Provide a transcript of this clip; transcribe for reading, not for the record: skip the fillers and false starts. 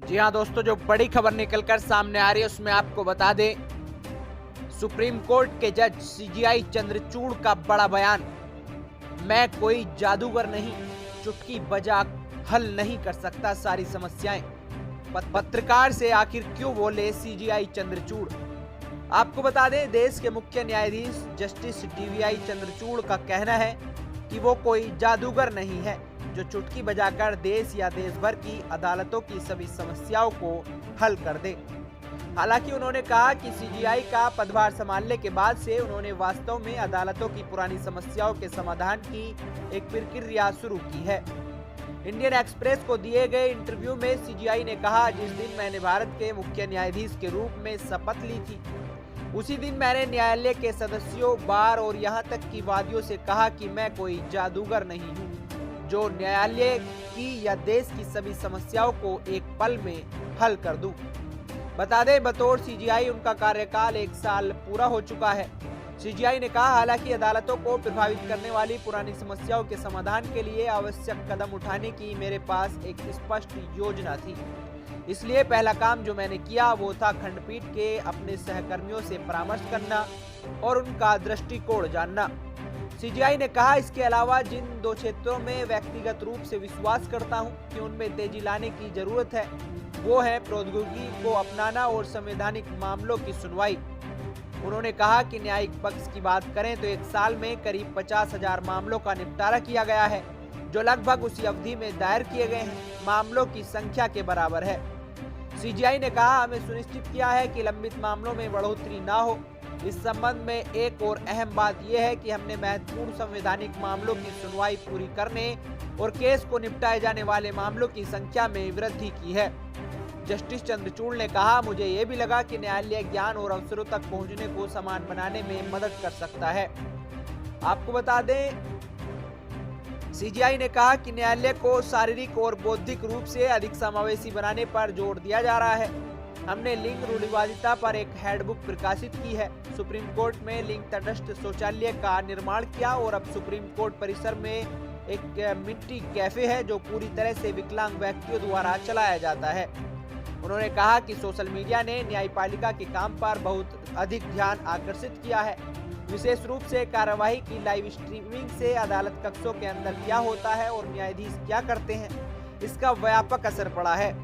जी हाँ दोस्तों, जो बड़ी खबर निकलकर सामने आ रही है उसमें आपको बता दें, सुप्रीम कोर्ट के जज सीजीआई चंद्रचूड़ का बड़ा बयान। मैं कोई जादूगर नहीं, चुटकी बजा हल नहीं कर सकता सारी समस्याएं। पत्रकार से आखिर क्यों बोले सीजीआई चंद्रचूड़? आपको बता दें, देश के मुख्य न्यायाधीश जस्टिस डीवीआई चंद्रचूड़ का कहना है कि वो कोई जादूगर नहीं है जो चुटकी बजाकर देश या देश भर की अदालतों की सभी समस्याओं को हल कर दे। हालांकि उन्होंने कहा कि सीजीआई का पदभार संभालने के बाद से उन्होंने वास्तव में अदालतों की पुरानी समस्याओं के समाधान की एक प्रक्रिया शुरू की है। इंडियन एक्सप्रेस को दिए गए इंटरव्यू में सीजीआई ने कहा, जिस दिन मैंने भारत के मुख्य न्यायाधीश के रूप में शपथ ली थी, उसी दिन मैंने न्यायालय के सदस्यों, बार और यहाँ तक कि वादियों से कहा कि मैं कोई जादूगर नहीं हूँ जो न्यायालय की या देश की सभी समस्याओं को एक पल में हल कर दूं। बता दें, बतौर सीजीआई उनका कार्यकाल 1 साल पूरा हो चुका है। सीजीआई ने कहा, हालांकि अदालतों को प्रभावित करने वाली पुरानी समस्याओं के समाधान के लिए आवश्यक कदम उठाने की मेरे पास एक स्पष्ट योजना थी। इसलिए पहला काम जो मैंने किया वो था खंडपीठ के अपने सहकर्मियों से परामर्श करना और उनका दृष्टिकोण जानना। सीजीआई ने कहा, इसके अलावा जिन 2 क्षेत्रों में व्यक्तिगत रूप से विश्वास करता हूं कि उनमें तेजी लाने की जरूरत है, वो है प्रौद्योगिकी को अपनाना और संवैधानिक मामलों की सुनवाई। उन्होंने कहा कि न्यायिक पक्ष की बात करें तो 1 साल में करीब 50,000 मामलों का निपटारा किया गया है, जो लगभग उसी अवधि में दायर किए गए मामलों की संख्या के बराबर है। सीजीआई ने कहा, हमें सुनिश्चित किया है कि लंबित मामलों में बढ़ोतरी ना हो। इस संबंध में एक और अहम बात यह है कि हमने महत्वपूर्ण संवैधानिक मामलों की सुनवाई पूरी करने और केस को निपटाए जाने वाले मामलों की संख्या में वृद्धि की है। जस्टिस चंद्रचूड़ ने कहा, मुझे ये भी लगा कि न्यायालय ज्ञान और अवसरों तक पहुंचने को समान बनाने में मदद कर सकता है। आपको बता दें, सीजीआई ने कहा कि न्यायालय को शारीरिक और बौद्धिक रूप से अधिक समावेशी बनाने पर जोर दिया जा रहा है। हमने लिंग रूढ़िवादिता पर एक हैंडबुक प्रकाशित की है। सुप्रीम कोर्ट में लिंग तटस्थ शौचालय का निर्माण किया और अब सुप्रीम कोर्ट परिसर में एक मिट्टी कैफे है जो पूरी तरह से विकलांग व्यक्तियों द्वारा चलाया जाता है। उन्होंने कहा कि सोशल मीडिया ने न्यायपालिका के काम पर बहुत अधिक ध्यान आकर्षित किया है, विशेष रूप से कार्यवाही की लाइव स्ट्रीमिंग से अदालत कक्षों के अंदर क्या होता है और न्यायाधीश क्या करते हैं, इसका व्यापक असर पड़ा है।